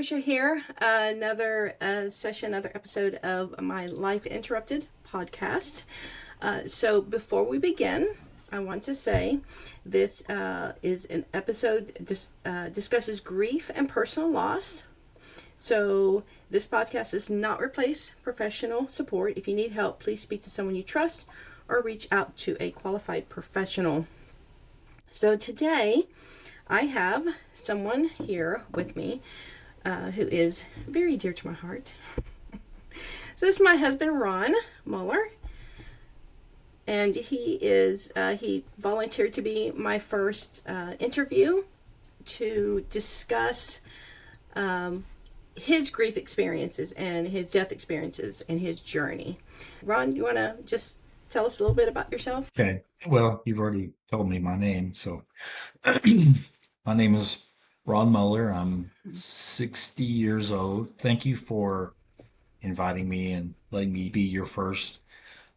Patricia here. Another session, another episode of my Life Interrupted podcast. So before we begin, I want to say this is an episode discusses grief and personal loss. So this podcast does not replace professional support. If you need help, please speak to someone you trust or reach out to a qualified professional. So today I have someone here with me who is very dear to my heart. So this is my husband, Ron Muller, and he volunteered to be my first interview to discuss his grief experiences and his death experiences and his journey. Ron, you want to just tell us a little bit about yourself? Okay. Well, you've already told me my name. So my name is Ron Muller. I'm 60 years old. Thank you for inviting me and letting me be your first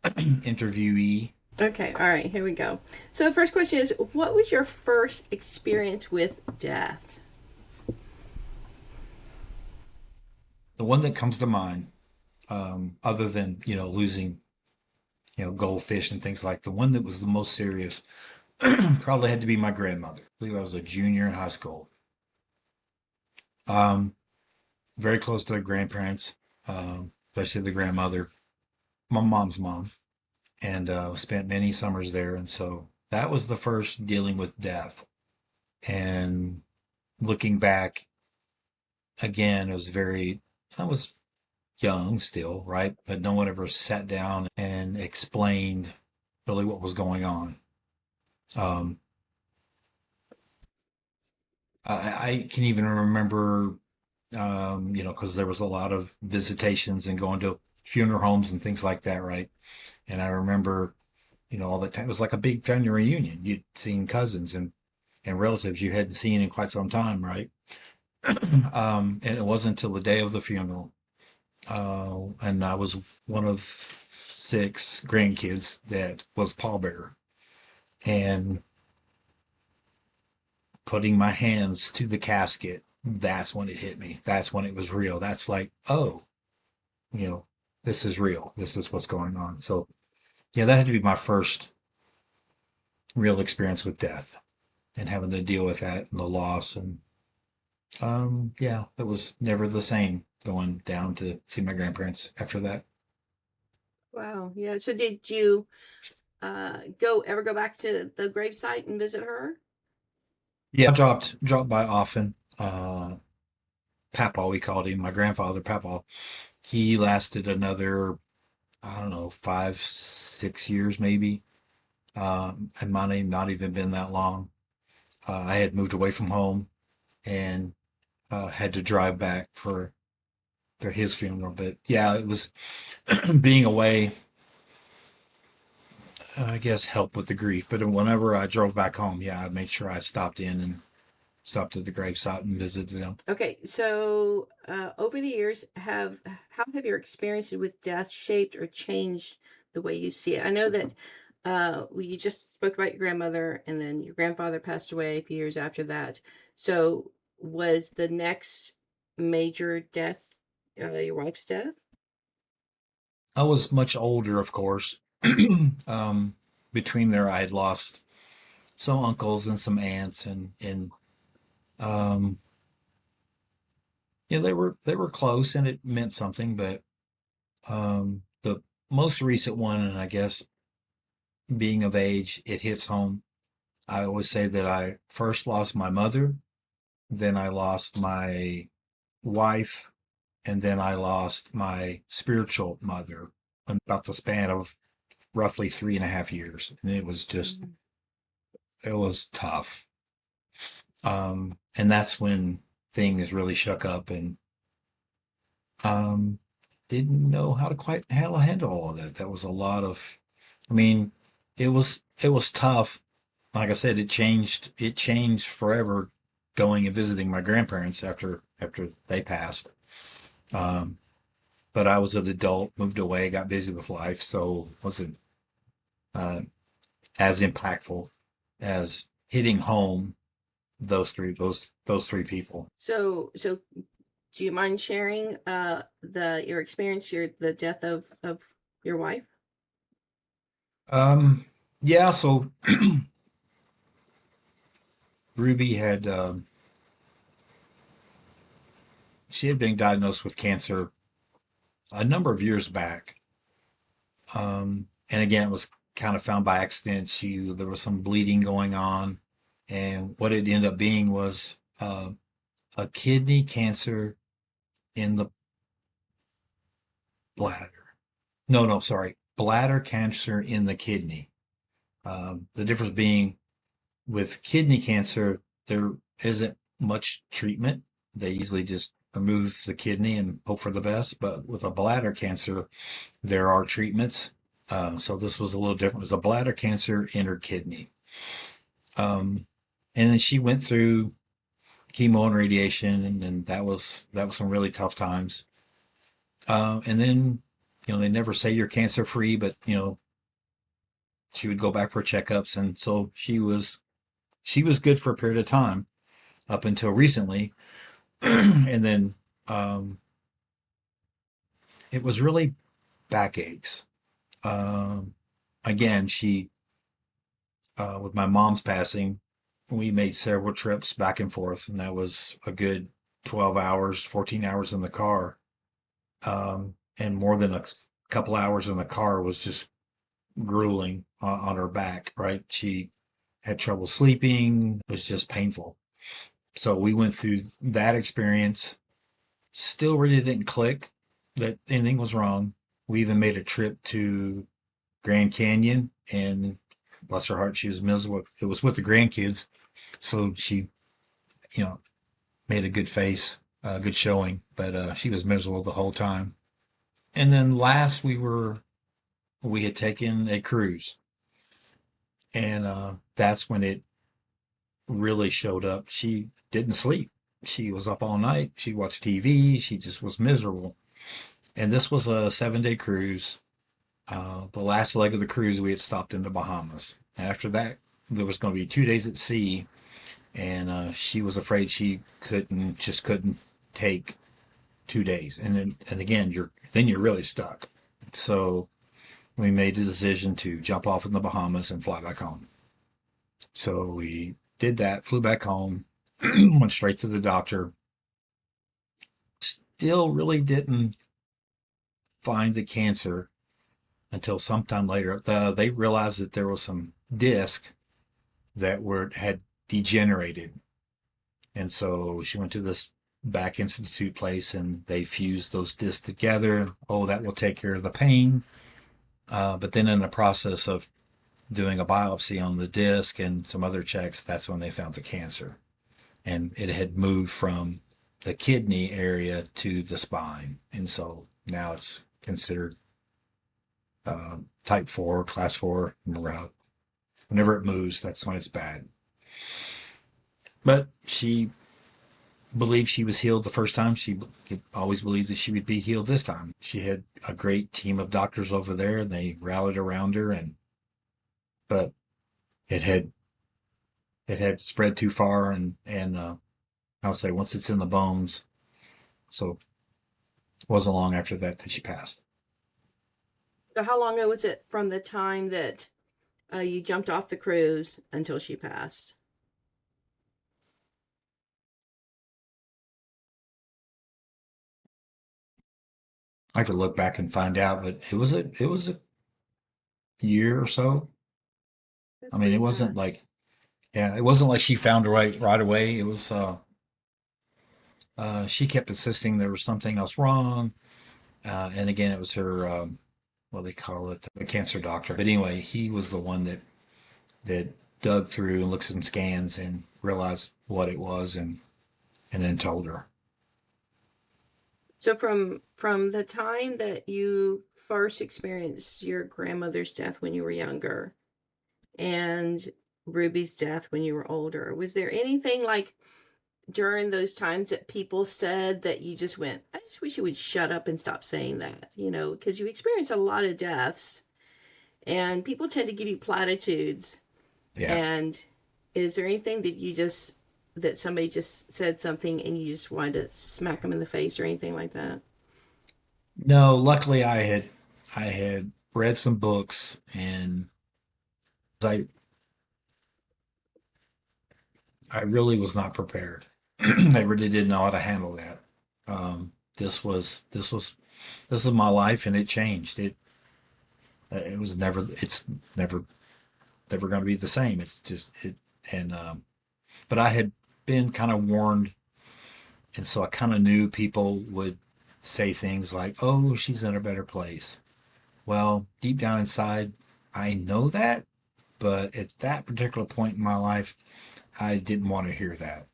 interviewee. Okay, all right, here we go. So the first question is, what was your first experience with death? The one that comes to mind, other than, losing, goldfish and things like the one that was the most serious, probably had to be my grandmother. I believe I was a junior in high school. Um, Very close to the grandparents, especially the grandmother, my mom's mom, and spent many summers there. And so that was the first dealing with death. And looking back again, I was young still, right? But no one ever sat down and explained really what was going on. Um, I can even remember, because there was a lot of visitations and going to funeral homes and things like that, right? And I remember, all the time it was like a big family reunion. You'd seen cousins and relatives you hadn't seen in quite some time, right? And it wasn't until the day of the funeral, and I was one of six grandkids that was pallbearer, and putting my hands to the casket, that's when it hit me. That's when it was real. That's like, oh, you know, this is real. This is what's going on. So, yeah, that had to be my first real experience with death and having to deal with that and the loss. And yeah, it was never the same going down to see my grandparents after that. Wow, yeah. So did you go back to the gravesite and visit her? Yeah, I dropped by often. Papa, we called him, my grandfather, Papa. He lasted another, I don't know, 5, 6 years maybe. And mine ain't not even been that long. I had moved away from home and had to drive back for his funeral. But yeah, it was being away, I guess, helped with the grief. But whenever I drove back home, yeah, I made sure I stopped in and stopped at the gravesite and visited them. Okay, so over the years, how have your experiences with death shaped or changed the way you see it? I know that you just spoke about your grandmother, and then your grandfather passed away a few years after that. So was the next major death your wife's death? I was much older, of course. um, Between there, I had lost some uncles and some aunts, and um, yeah, they were close, and it meant something. But the most recent one, and I guess being of age, it hits home. I always say that I first lost my mother, then I lost my wife, and then I lost my spiritual mother in about the span of roughly 3.5 years. And Mhm. it was tough. And that's when things really shook up and um, didn't know how to quite handle all of that. That was a lot of, I mean, it was tough. Like I said, it changed forever going and visiting my grandparents after they passed. Um, but I was an adult, moved away, got busy with life, so wasn't uh, as impactful as hitting home those three people. So Do you mind sharing the your experience, the death of your wife? Um, yeah, so Ruby had she had been diagnosed with cancer a number of years back. And again, it was kind of found by accident. There was some bleeding going on, and what it ended up being was a kidney cancer in the bladder. No, no, sorry, bladder cancer in the kidney. The difference being with kidney cancer, there isn't much treatment. They usually just remove the kidney and hope for the best. But with a bladder cancer, there are treatments. So this was a little different. It was a bladder cancer in her kidney. Um, and then she went through chemo and radiation, and that was some really tough times. And then, they never say you're cancer free, but she would go back for checkups, and so she was good for a period of time up until recently, and then it was really backaches. Um, Again, she with my mom's passing, we made several trips back and forth, and that was a good 12 hours, 14 hours in the car. And more than a couple hours in the car was just grueling on her back, right? She had trouble sleeping, it was just painful. So we went through that experience. Still really didn't click that anything was wrong. We even made a trip to Grand Canyon, and bless her heart, she was miserable. It was with the grandkids, so she, you know, made a good face, a good showing, but she was miserable the whole time. And then last we had taken a cruise, and that's when it really showed up. She didn't sleep. She was up all night. She watched TV. She just was miserable. And this was a 7 day cruise. The last leg of the cruise, we had stopped in the Bahamas. And after that, there was going to be 2 days at sea, and she was afraid she couldn't take 2 days. And again, you're really stuck. So we made the decision to jump off in the Bahamas and fly back home. So we did that, flew back home, went straight to the doctor. Still really didn't find the cancer until sometime later. They realized that there was some disc that had degenerated, and so she went to this back institute place, and they fused those discs together. Oh, that will take care of the pain. But then in the process of doing a biopsy on the disc and some other checks, that's when they found the cancer, and it had moved from the kidney area to the spine, and so now it's considered type 4, class 4. Whenever it moves, that's when it's bad. But she believed she was healed the first time. She always believed that she would be healed this time. She had a great team of doctors over there, and they rallied around her. But it had spread too far, and I'll say once it's in the bones. So it wasn't long after that she passed. So how long was it from the time that you jumped off the cruise until she passed? I could look back and find out, but it was a year or so. That's I mean, pretty it wasn't fast. like yeah, it wasn't like she found her right away. It was she kept insisting there was something else wrong, and again, it was her what they call it, the cancer doctor. But anyway, he was the one that dug through and looked at some scans and realized what it was, and then told her. So from the time that you first experienced your grandmother's death when you were younger and Ruby's death when you were older, was there anything like during those times that people said that you just went, I just wish you would shut up and stop saying that, because you experience a lot of deaths and people tend to give you platitudes. Yeah. And is there anything that you just that somebody just said something and you just wanted to smack them in the face or anything like that? No, luckily I had read some books and I I really was not prepared. I really didn't know how to handle that. This was my life and it changed. It was never it's never never going to be the same. It's just it and but I had been kind of warned, and so I kind of knew people would say things like, "Oh, she's in a better place." Well, deep down inside, I know that, but at that particular point in my life, I didn't want to hear that.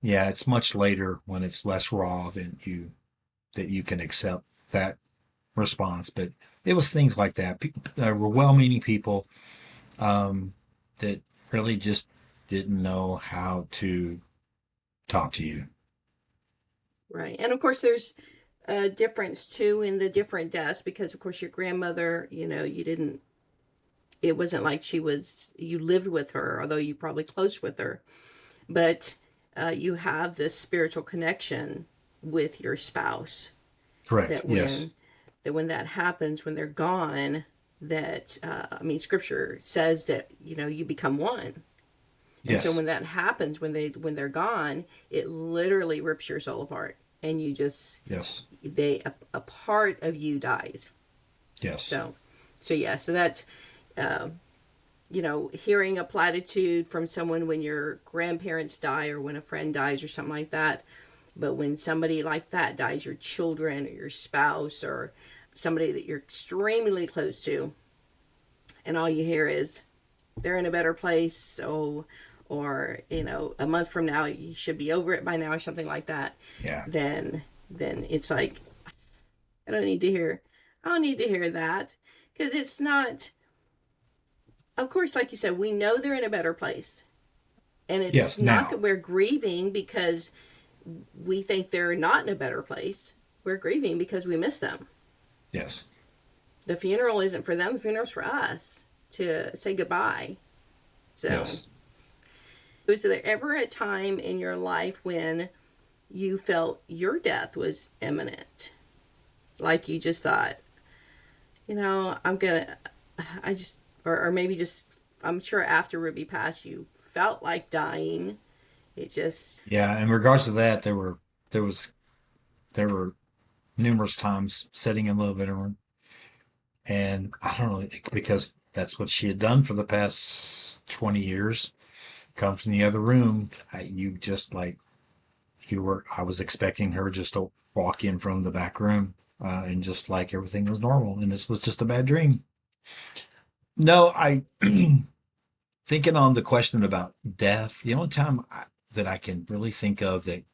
Yeah, it's much later when it's less raw that you can accept that response. But it was things like that. There were well-meaning people um, that really just didn't know how to talk to you. Right. And of course, there's a difference too in the different deaths because, of course, your grandmother, you didn't, it wasn't like you lived with her, although you probably close with her, but you have this spiritual connection with your spouse Correct. that Yes. when that happens, when they're gone, that, I mean, scripture says that, you become one. And so Yes. when that happens, when they're gone, it literally rips your soul apart, and you just Yes. a part of you dies. Yes. So, yeah, so that's uh, hearing a platitude from someone when your grandparents die or when a friend dies or something like that. But when somebody like that dies, your children or your spouse or somebody that you're extremely close to, and all you hear is they're in a better place, so, or a month from now you should be over it by now or something like that, Yeah. then it's like I don't need to hear I don't need to hear that, because it's not, of course, like you said, we know they're in a better place, and it's Yes. not that Now. we're grieving because we think they're not in a better place. We're grieving because we miss them. Yes. The funeral isn't for them, the funeral's for us to say goodbye. So, Yes. was there ever a time in your life when you felt your death was imminent? Like you just thought, I'm gonna, I just, or maybe just, I'm sure after Ruby passed, you felt like dying. It just, Yeah. In regards to that, there was there were numerous times sitting in the living room, and I don't know because that's what she had done for the past 20 years. Come from the other room, you just like you were. I was expecting her just to walk in from the back room, and just like everything was normal, and this was just a bad dream. No, I thinking on the question about death. The only time that I can really think of that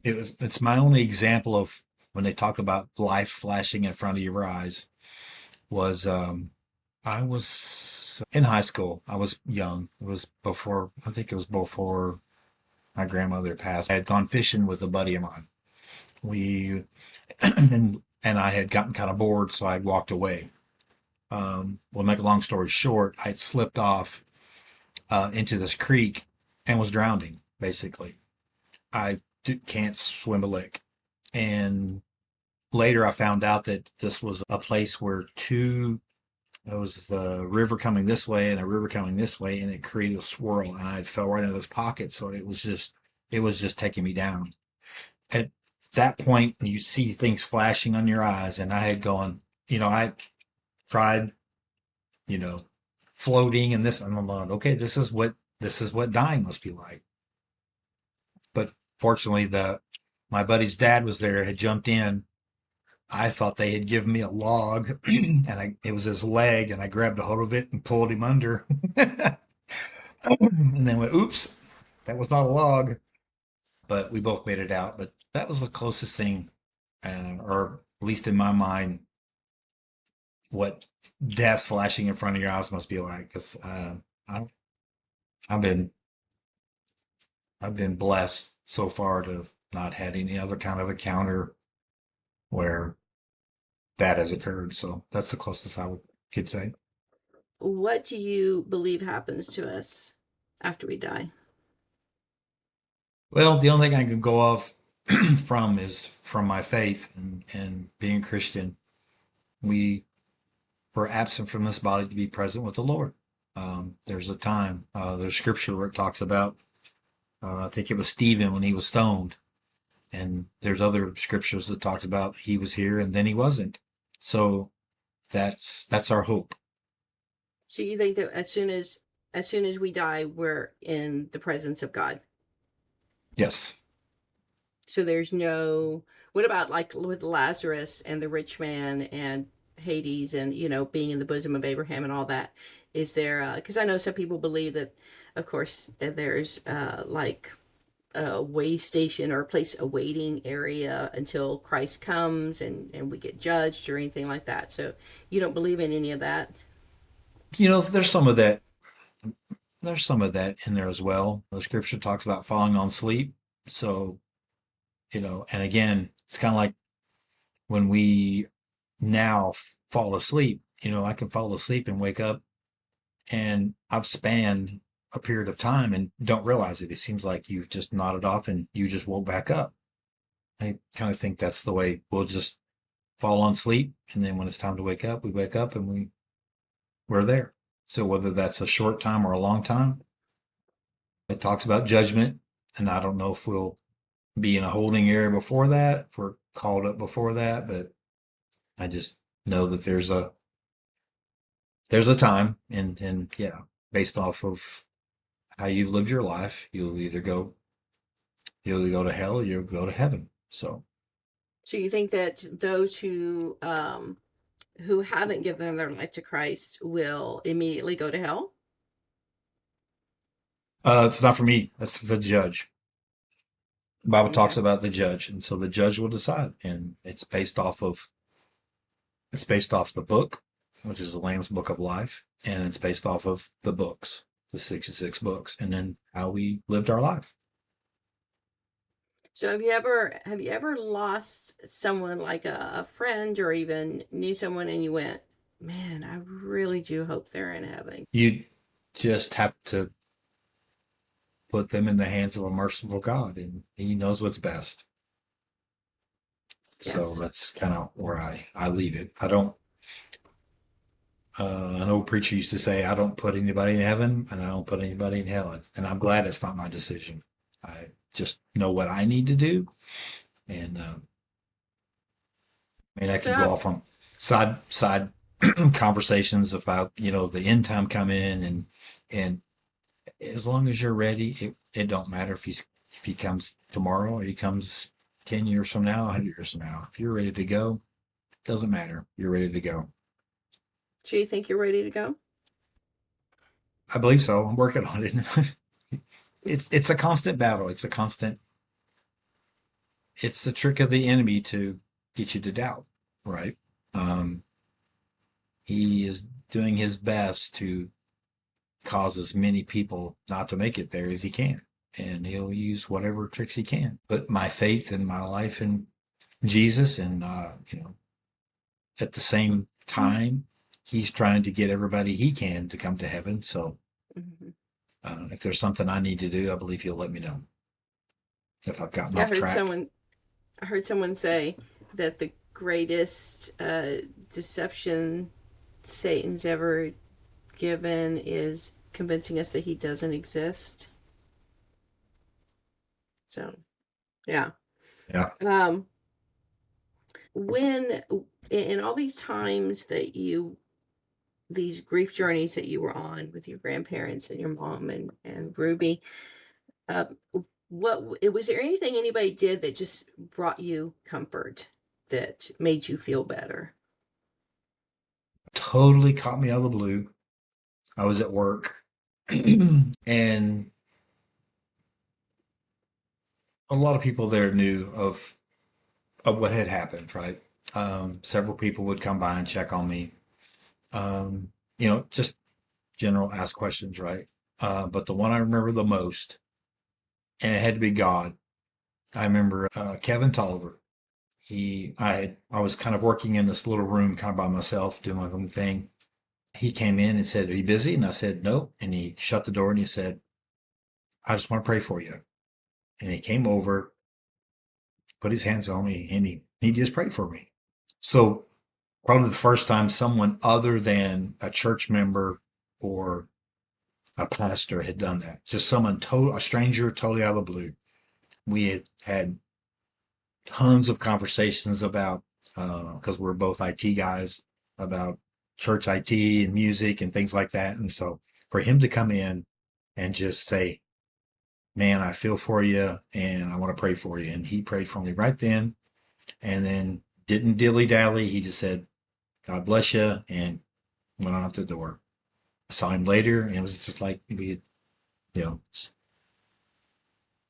it's my only example of when they talk about life flashing in front of your eyes was I was in high school. I was young. It was before, I think it was before my grandmother passed. I had gone fishing with a buddy of mine. We and I had gotten kind of bored, so I'd walked away. Well, make a long story short, I'd slipped off into this creek and was drowning. Basically, can't swim a lick, and later I found out that this was a place where there was the river coming this way and a river coming this way, and it created a swirl, and I fell right into this pocket. So it was just taking me down. At that point, you see things flashing on your eyes, and I had gone, I tried, you know, floating and this, and I'm like, okay, this is what dying must be like. But fortunately, the my buddy's dad was there, had jumped in. I thought they had given me a log, and it was his leg, and I grabbed a hold of it and pulled him under, and then went, "Oops, that was not a log." But we both made it out. But that was the closest thing, or at least in my mind, what death flashing in front of your eyes must be like. Because I, I've been I've been blessed so far to have not had any other kind of encounter where that has occurred. So that's the closest could say. what do you believe happens to us after we die? Well, the only thing I can go off from is from my faith and being a Christian. We were absent from this body to be present with the Lord. There's a time, there's scripture where it talks about, I think it was Stephen when he was stoned. And there's other scriptures that talks about he was here and then he wasn't. So that's our hope. So you think that as soon as we die, we're in the presence of God? Yes. So there's no, what about like with Lazarus and the rich man and Hades and, being in the bosom of Abraham and all that? Is there, because I know some people believe that, of course, that there's like a way station or a place, a waiting area until Christ comes and we get judged or anything like that. So you don't believe in any of that? There's some of that. There's some of that in there as well. The scripture talks about falling on sleep. So, and again, it's kind of like when we now fall asleep, I can fall asleep and wake up and I've spanned a period of time and don't realize it. It seems like you've just nodded off and you just woke back up. I kind of think that's the way we'll just fall on sleep. And then when it's time to wake up, we wake up and we're there. So whether that's a short time or a long time, it talks about judgment. And I don't know if we'll be in a holding area before that, if we're called up before that, but I just know that there's a time and yeah, based off of how you've lived your life, you'll either go to hell or you'll go to heaven. So So you think that those who haven't given their life to Christ will immediately go to hell? it's not for me. That's the judge. The Bible talks Okay. about the judge, and so the judge will decide, and it's based off the book, which is the Lamb's Book of Life, and it's based off of the books, the 66 books, and then how we lived our life. So have you ever lost someone like a friend or even knew someone and you went, man, I really do hope they're in heaven. You just have to put them in the hands of a merciful God, and He knows what's best. So Yes. that's kind of where I leave it. I don't. An old preacher used to say, "I don't put anybody in heaven, and I don't put anybody in hell," and I'm glad it's not my decision. I just know what I need to do, and I So could go off on side conversations about the end time coming and as long as you're ready, it don't matter if he comes tomorrow or he comes 10 years from now, 100 years from now. If you're ready to go, it doesn't matter. You're ready to go. do you think you're ready to go? I believe so. I'm working on it. It's a constant battle. It's the trick of the enemy to get you to doubt, right? Um, he is doing his best to cause as many people not to make it there as he can. And he'll use whatever tricks he can. But my faith and my life in Jesus, and at the same time, he's trying to get everybody he can to come to heaven. So Hmm. if there's something I need to do, I believe he'll let me know if I've gotten Yeah, off track. I heard someone say that the greatest deception Satan's ever given is convincing us that he doesn't exist. So yeah. Yeah. Um, when in all these times that these grief journeys that you were on with your grandparents and your mom and Ruby, uh, was there anything anybody did that just brought you comfort, that made you feel better? Totally caught me out of the blue. I was at work and a lot of people there knew of what had happened, right? Several people would come by and check on me. Just general ask questions, right? But the one I remember the most, and it had to be God. I remember Kevin Tolliver. I was kind of working in this little room, kind of by myself, doing my own thing. He came in and said, "Are you busy?" And I said, "No." And he shut the door and he said, "I just want to pray for you." And he came over, put his hands on me, and he just prayed for me. So probably the first time someone other than a church member or a pastor had done that. Just someone total, a stranger, totally out of the blue. We had tons of conversations about, because we're both IT guys, about church IT and music and things like that. And so for him to come in and just say, "Man, I feel for you and I want to pray for you," and he prayed for me right then, and then didn't dilly dally. He just said, "God bless you," and went out the door. I saw him later, and it was just like we had, you know.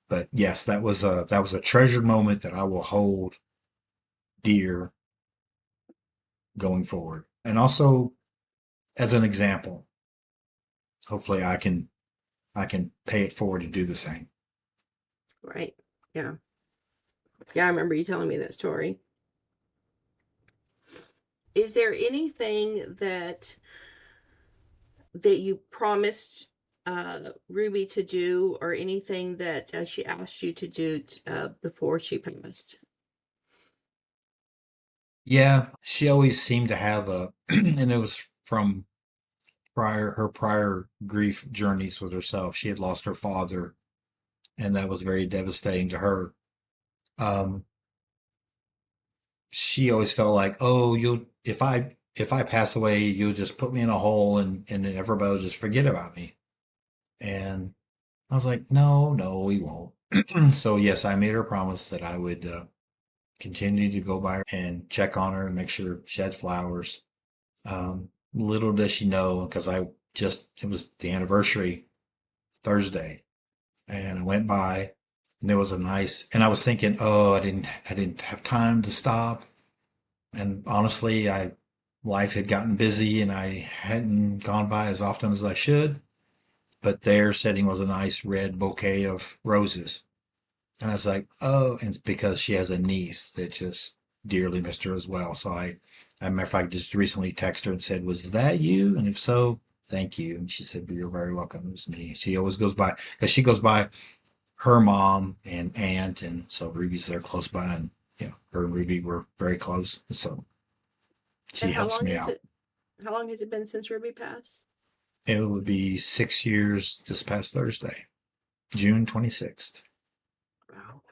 But yes, that was a treasured moment that I will hold dear going forward, and also as an example. Hopefully, I can pay it forward and do the same. Right. Yeah. Yeah, I remember you telling me that story. Is there anything that you promised Ruby to do, or anything that she asked you to do before she passed? Yeah, she always seemed to have a, and it was from her prior grief journeys with herself. She had lost her father, and that was very devastating to her. Um, she always felt like, oh, you'll if I pass away, you'll just put me in a hole, and everybody will just forget about me. And I was like, no, no, we won't. So yes, I made her a promise that I would continue to go by her and check on her and make sure she had flowers. Little does she know, because it was the anniversary Thursday, and I went by, and there was and I was thinking, oh, I didn't have time to stop. And honestly, life had gotten busy and I hadn't gone by as often as I should. But there sitting was a nice red bouquet of roses. And I was like, oh, and it's because she has a niece that just dearly missed her as well. So a matter of fact, just recently texted her and said, "Was that you? And if so, thank you." And she said, "You're very welcome. It was me." She always goes by, because she goes by her mom and aunt. And so Ruby's there close by. And, her and Ruby were very close. So she And helps me out. how long has it been since Ruby passed? It would be 6 years this past Thursday, June 26th. Wow.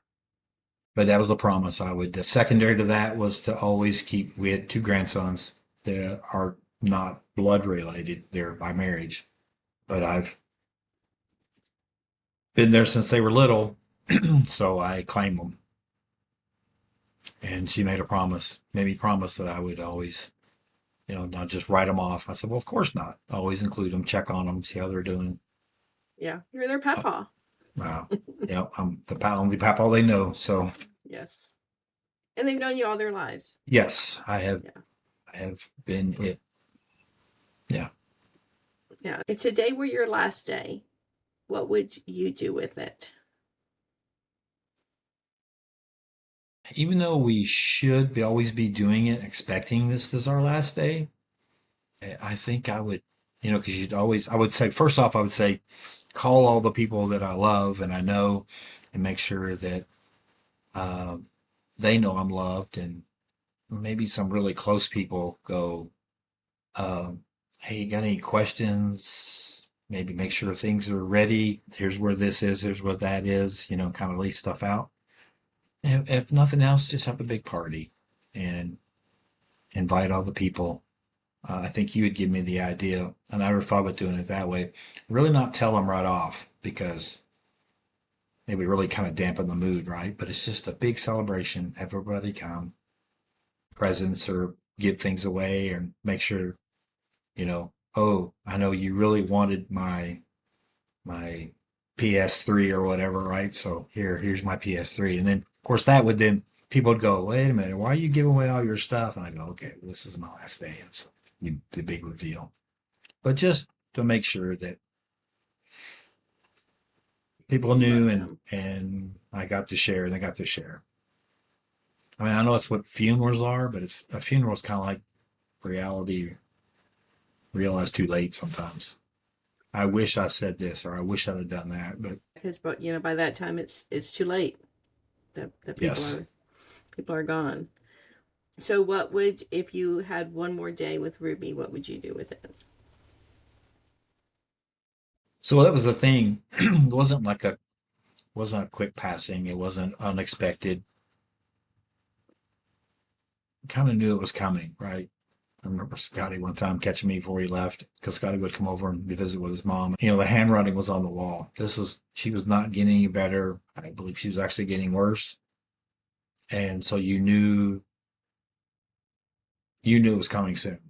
But that was the promise I would. Secondary to that was to always keep. We had two grandsons that are not blood related; they're by marriage. But I've been there since they were little, so I claim them. And she made me promise that I would always, not just write them off. I said, well, of course not. Always include them, check on them, see how they're doing. Yeah, you're their Uh, papa. wow. Yeah, I'm the only papa they know. So Yes. And they've known you all their lives. yes, I have. Yeah. I have been it. Yeah. Yeah. If today were your last day, what would you do with it? Even though we should always be doing it, expecting this is our last day, I think I would, because I would say, first off, I would say, call all the people that I love and I know, and make sure that um, they know I'm loved, and maybe some really close people go, hey, you got any questions? Maybe make sure things are ready. Here's where this is, here's where that is, kind of leave stuff out. If nothing else, just have a big party and invite all the people. I think you would give me the idea, and I never thought about doing it that way. Really not tell them right off, because it would really kind of dampen the mood, right? But it's just a big celebration. Have everybody come, presents, or give things away, and make sure, oh, I know you really wanted my PS3 or whatever, right? So here's my PS3. And then of course that would then people would go, wait a minute, why are you giving away all your stuff? And I go, okay, well, this is my last day. And so the big reveal. But just to make sure that people You knew, love and them. I got to share, and they got to share. I mean, I know it's what funerals are, but it's a funeral is kind of like reality realized too late sometimes. I wish I said this or I wish I'd have done that. But Because, but by that time it's too late. The yes. people are gone. So, what would, if you had one more day with Ruby, what would you do with it? So that was the thing. It wasn't a quick passing. It wasn't unexpected. Kind of knew it was coming, right? I remember Scotty one time catching me before he left because Scotty would come over and visit with his mom. The handwriting was on the wall. She was not getting any better. I believe she was actually getting worse. And so you knew it was coming soon,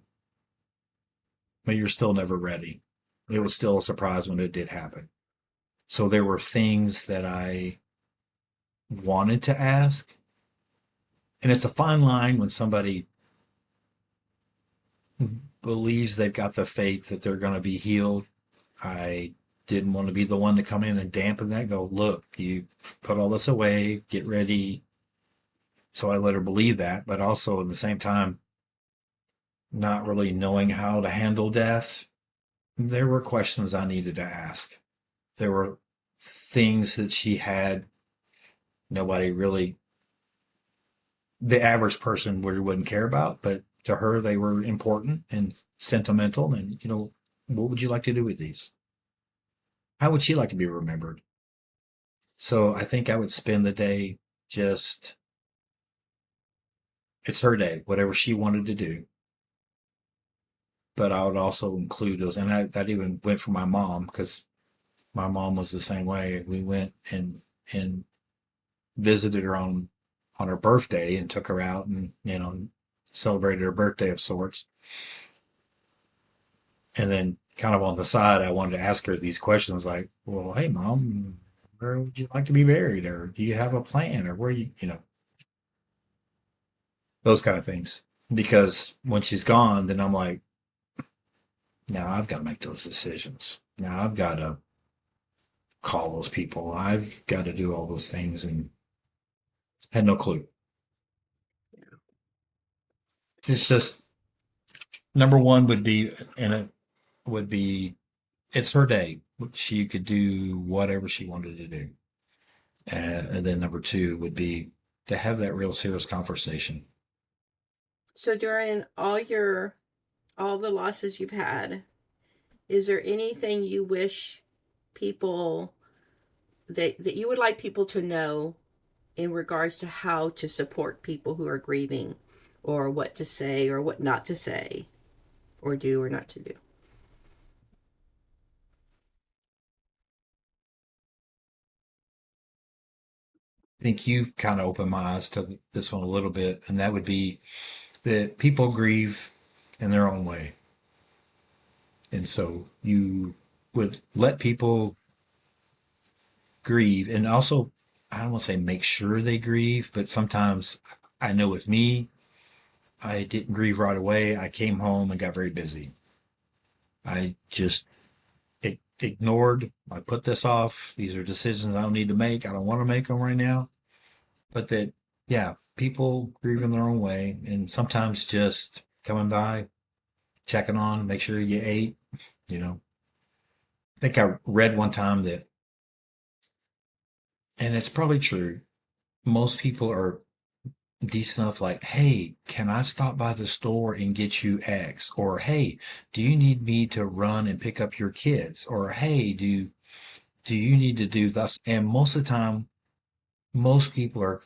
but you're still never ready. It was still a surprise when it did happen. So there were things that I wanted to ask. And it's a fine line when somebody believes they've got the faith that they're going to be healed. I didn't want to be the one to come in and dampen that. Go, look, you put all this away, get ready. So I let her believe that, but also at the same time, not really knowing how to handle death. There were questions I needed to ask. There were things that she had nobody really, the average person wouldn't care about, but to her they were important and sentimental. And what would you like to do with these? How would she like to be remembered? So I think I would spend the day just, it's her day, whatever she wanted to do. But I would also include those, and that even went for my mom because my mom was the same way. We went and visited her on her birthday and took her out and celebrated her birthday of sorts. And then kind of on the side, I wanted to ask her these questions like, well, hey, mom, where would you like to be buried? Or do you have a plan? Or where those kind of things. Because when she's gone, then I'm like, now I've got to make those decisions. Now I've got to call those people. I've got to do all those things and had no clue. It's just number one would be, and it would be, it's her day. She could do whatever she wanted to do. And then number two would be to have that real serious conversation. So, during all the losses you've had, is there anything you wish people that you would like people to know in regards to how to support people who are grieving, or what to say or what not to say or do or not to do? I think you've kind of opened my eyes to this one a little bit, and that would be that people grieve in their own way. And so you would let people grieve and also, I don't want to say make sure they grieve, but sometimes I know with me, I didn't grieve right away. I came home and got very busy. I just ignored, I put this off. These are decisions I don't need to make. I don't want to make them right now. But that, yeah, people grieve in their own way. And sometimes just coming by, checking on, make sure you ate, you know. I think I read one time that, and it's probably true, most people are decent enough like, hey, can I stop by the store and get you X? Or hey, do you need me to run and pick up your kids? Or hey, do you need to do this? And most of the time, most people are,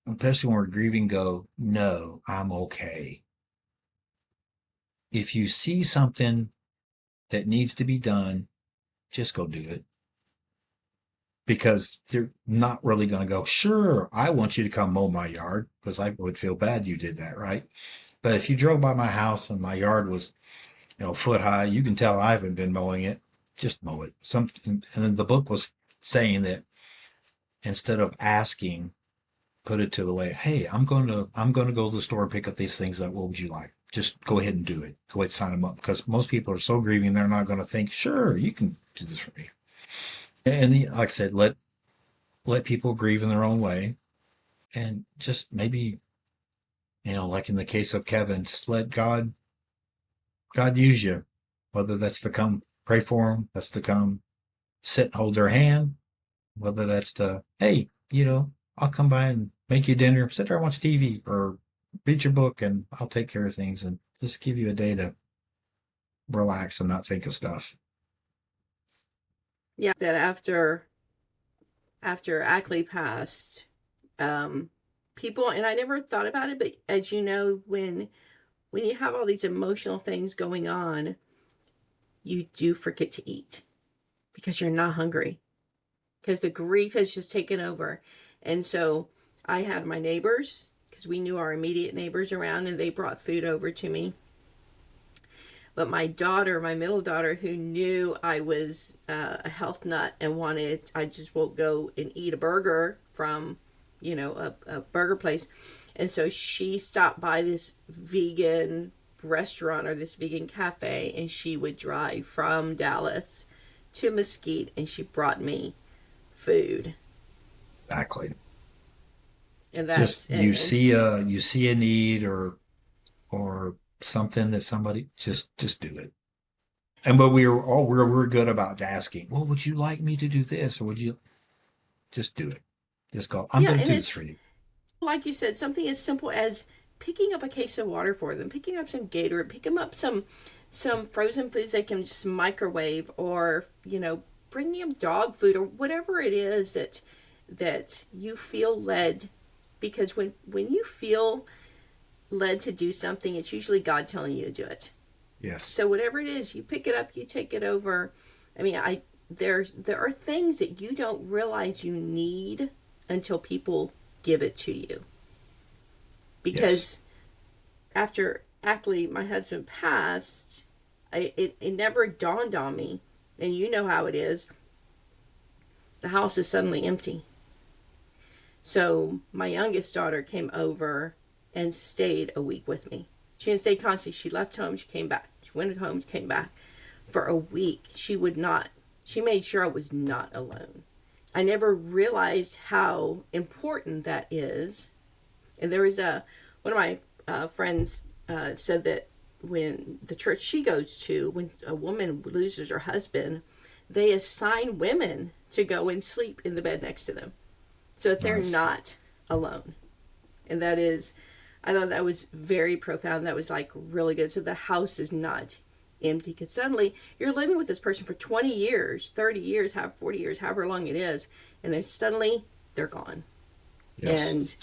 especially when we're grieving, go, no, I'm okay. If you see something that needs to be done, just go do it. Because they're not really going to go, sure, I want you to come mow my yard because I would feel bad you did that, right? But if you drove by my house and my yard was, foot high, you can tell I haven't been mowing it. Just mow it. Something, and then the book was saying that instead of asking, put it to the way, hey, I'm going to go to the store and pick up these things up. What would you like? Just go ahead and do it. Go ahead and sign them up because most people are so grieving they're not going to think, sure, you can do this for me. And like I said, let people grieve in their own way, and just maybe like in the case of Kevin, just let God use you, whether that's to come pray for them. That's to come sit and hold their hand. Whether that's to, hey, I'll come by and make you dinner, sit there and watch TV, or read your book, and I'll take care of things and just give you a day to relax and not think of stuff. Yeah, that after Ackley passed, um, people, and I never thought about it, but as you know, when you have all these emotional things going on, you do forget to eat because you're not hungry, because the grief has just taken over. And so I had my neighbors, because we knew our immediate neighbors around, and they brought food over to me. But my daughter, my middle daughter, who knew I was a health nut and wanted, I just won't go and eat a burger from, a burger place. And so she stopped by this vegan restaurant or this vegan cafe, and she would drive from Dallas to Mesquite, and she brought me food. Exactly. And Just that's, and you see a need or something that somebody just do it. And but we're good about asking, well, would you like me to do this? Or would you just do it? Just go, I'm yeah, gonna and do this for it's you. like you said, something as simple as picking up a case of water for them, picking up some Gatorade, picking up some frozen foods they can just microwave, or bring them dog food or whatever it is that you feel led. Because when you feel led to do something, it's usually God telling you to do it. Yes. So whatever it is, you pick it up, you take it over. I mean, there are things that you don't realize you need until people give it to you. Yes. Because after Ackley, my husband, passed, it never dawned on me, and you know how it is. The house is suddenly empty. So my youngest daughter came over and stayed a week with me. She didn't stay constantly. She left home, she came back. She went home, she came back. For a week, she made sure I was not alone. I never realized how important that is. And there was one of my friends said that when the church she goes to, when a woman loses her husband, they assign women to go and sleep in the bed next to them so that they're Nice. not alone. And that is, I thought that was very profound. That was like really good. So the house is not empty, because suddenly you're living with this person for 20 years, 30 years, 40 years, however long it is, and then suddenly they're gone. Yes. And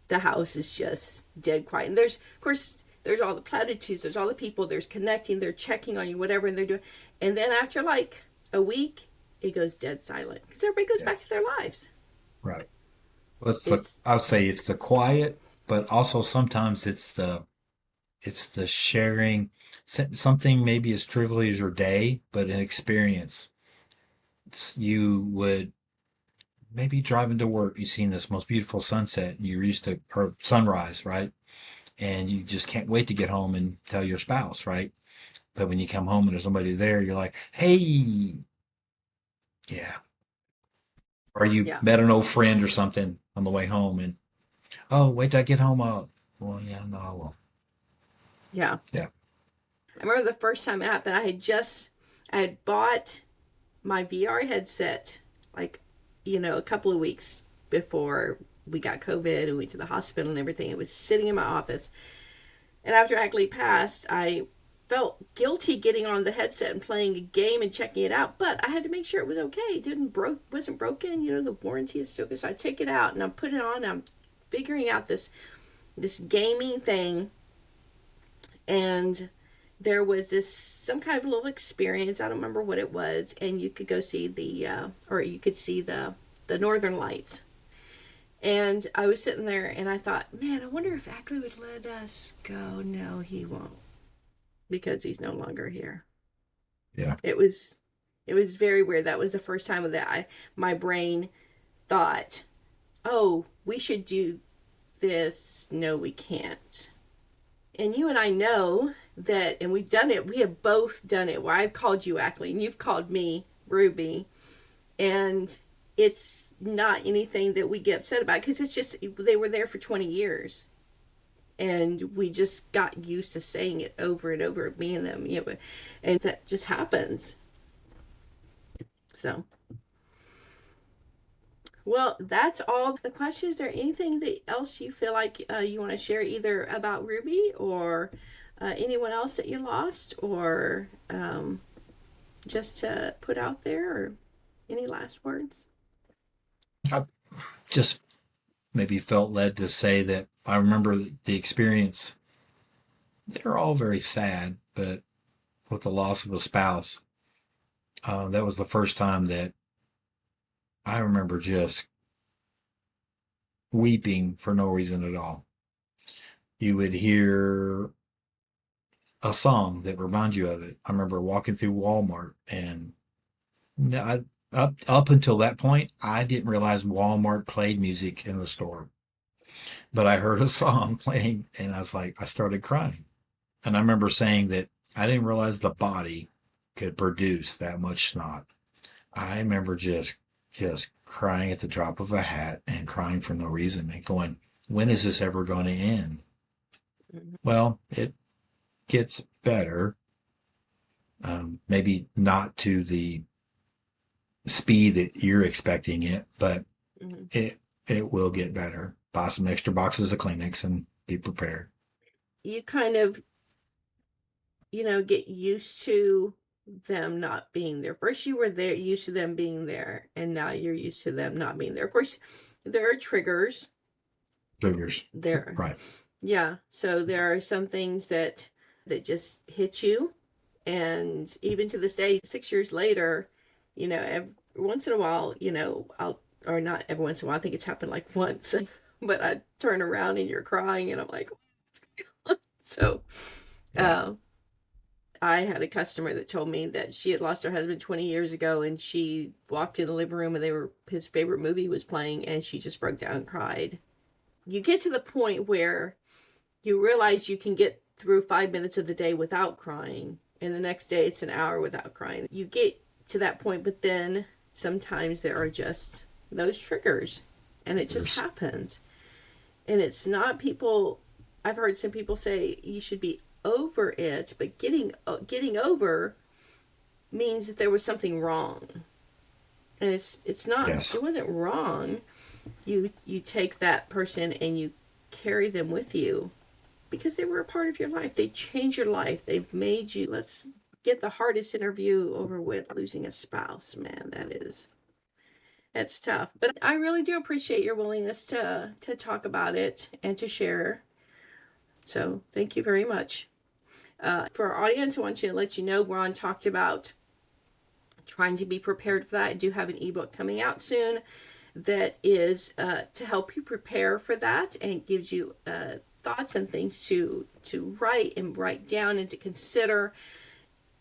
the house is just dead quiet. And there's, of course, there's all the platitudes, there's all the people, there's connecting, they're checking on you, whatever, and they're doing. And then after like a week, it goes dead silent because everybody goes back Yes. to their lives. Right. Well, It's, I would say it's the quiet, but also sometimes it's the sharing something maybe as trivial as your day, but an experience. You would maybe driving to work, you've seen this most beautiful sunset, and you're used to, or sunrise, right? And you just can't wait to get home and tell your spouse, right? But when you come home and there's somebody there, you're like, hey, yeah. Or you yeah, met an old friend or something on the way home, and oh, wait till I get home. Well, yeah, no, I won't. yeah. Yeah. I remember the first time it happened, I had bought my VR headset like, a couple of weeks before we got COVID and went to the hospital and everything. It was sitting in my office. And after Ackley passed, I felt guilty getting on the headset and playing a game and checking it out, but I had to make sure it was okay. It wasn't broken. The warranty is still good. So I take it out and I put it on. And I'm figuring out this gaming thing, and there was this some kind of little experience. I don't remember what it was, and you could go see or you could see the Northern Lights. And I was sitting there, and I thought, man, I wonder if Ackley would let us go. No, he won't, because he's no longer here. Yeah. It was very weird. That was the first time that my brain thought, oh, we should do this. No, we can't. And you and I know that, and we've done it. We have both done it. Where I've called you Ackley, and you've called me Ruby, and it's not anything that we get upset about, because it's just they were there for 20 years, and we just got used to saying it over and over, me and them, and that just happens. So, well, that's all the questions. Is there anything that else you feel like you want to share, either about Ruby or anyone else that you lost, or just to put out there, or any last words? I just maybe felt led to say that I remember the experience. They're all very sad, but with the loss of a spouse, that was the first time that I remember just weeping for no reason at all. You would hear a song that reminds you of it. I remember walking through Walmart, and up until that point, I didn't realize Walmart played music in the store. But I heard a song playing, and I started crying. And I remember saying that I didn't realize the body could produce that much snot. I remember just crying at the drop of a hat and crying for no reason and going, when is this ever going to end? Mhm. Well, it gets better. Maybe not to the speed that you're expecting it, but Mhm. it will get better. Buy some extra boxes of Kleenex and be prepared. You kind of, get used to them not being there. First, you were there, used to them being there, and now you're used to them not being there. Of course, there are triggers Figures. there. Right. Yeah, so there are some things that just hit you, and even to this day, 6 years later, every once in a while, I'll, or not every once in a while, I think it's happened like once, but I turn around and you're crying, and I'm like, so. Yeah. Uh, I had a customer that told me that she had lost her husband 20 years ago, and she walked in the living room and his favorite movie was playing, and she just broke down and cried. You get to the point where you realize you can get through 5 minutes of the day without crying, and the next day it's an hour without crying. You get to that point, but then sometimes there are just those triggers, and it just Figures. happens. And it's not people. I've heard some people say you should be over it, but getting over means that there was something wrong, and it's not. It Yes. wasn't wrong. You take that person and you carry them with you because they were a part of your life. They changed your life. They've made you. Let's get the hardest interview over with, losing a spouse. Man, that's tough. But I really do appreciate your willingness to talk about it and to share. So thank you very much. For our audience, I want you to let you know Ron talked about trying to be prepared for that. I do have an ebook coming out soon that is to help you prepare for that, and gives you thoughts and things to write down and to consider.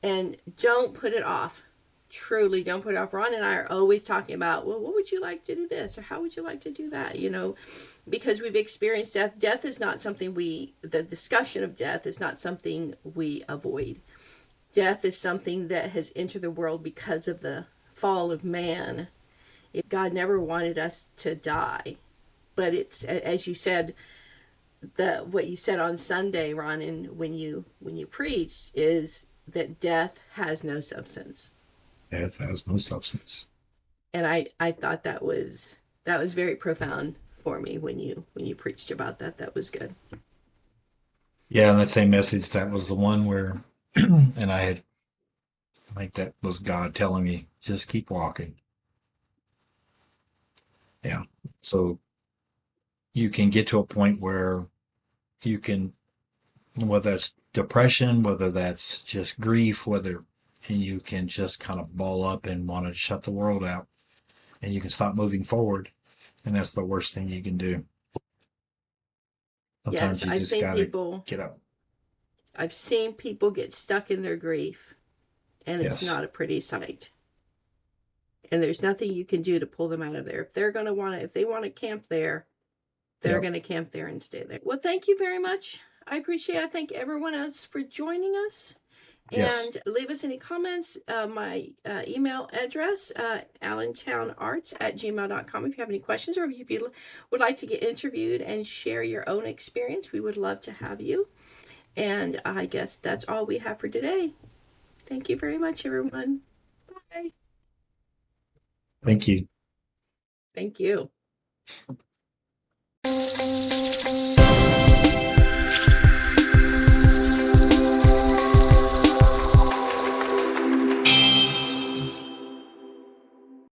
And don't put it off. Truly, don't put it off. Ron and I are always talking about, well, what would you like to do this, or how would you like to do that? Because we've experienced death. Death is not something the discussion of death is not something we avoid. Death is something that has entered the world because of the fall of man. God never wanted us to die, but it's, as you said, what you said on Sunday, Ron, and when you preached, is that death has no substance. Death has no substance. And I thought that was very profound for me when you preached about that. That was good. Yeah, and that same message, that was the one where, and I think that was God telling me, just keep walking. Yeah. So you can get to a point where you can, whether that's depression, whether that's just grief, and you can just kind of ball up and want to shut the world out, and you can stop moving forward. And that's the worst thing you can do. Yes, Sometimes you just got to get up. I've seen people get stuck in their grief, and it's Yes. not a pretty sight. And there's nothing you can do to pull them out of there. If they want to camp there, they're Yep. going to camp there and stay there. Well, thank you very much. I appreciate it. I thank everyone else for joining us. Yes. And leave us any comments. My email address, allentownarts@gmail.com. If you have any questions, or if you would like to get interviewed and share your own experience, we would love to have you. And I guess that's all we have for today. Thank you very much, everyone. Bye. Thank you. Thank you.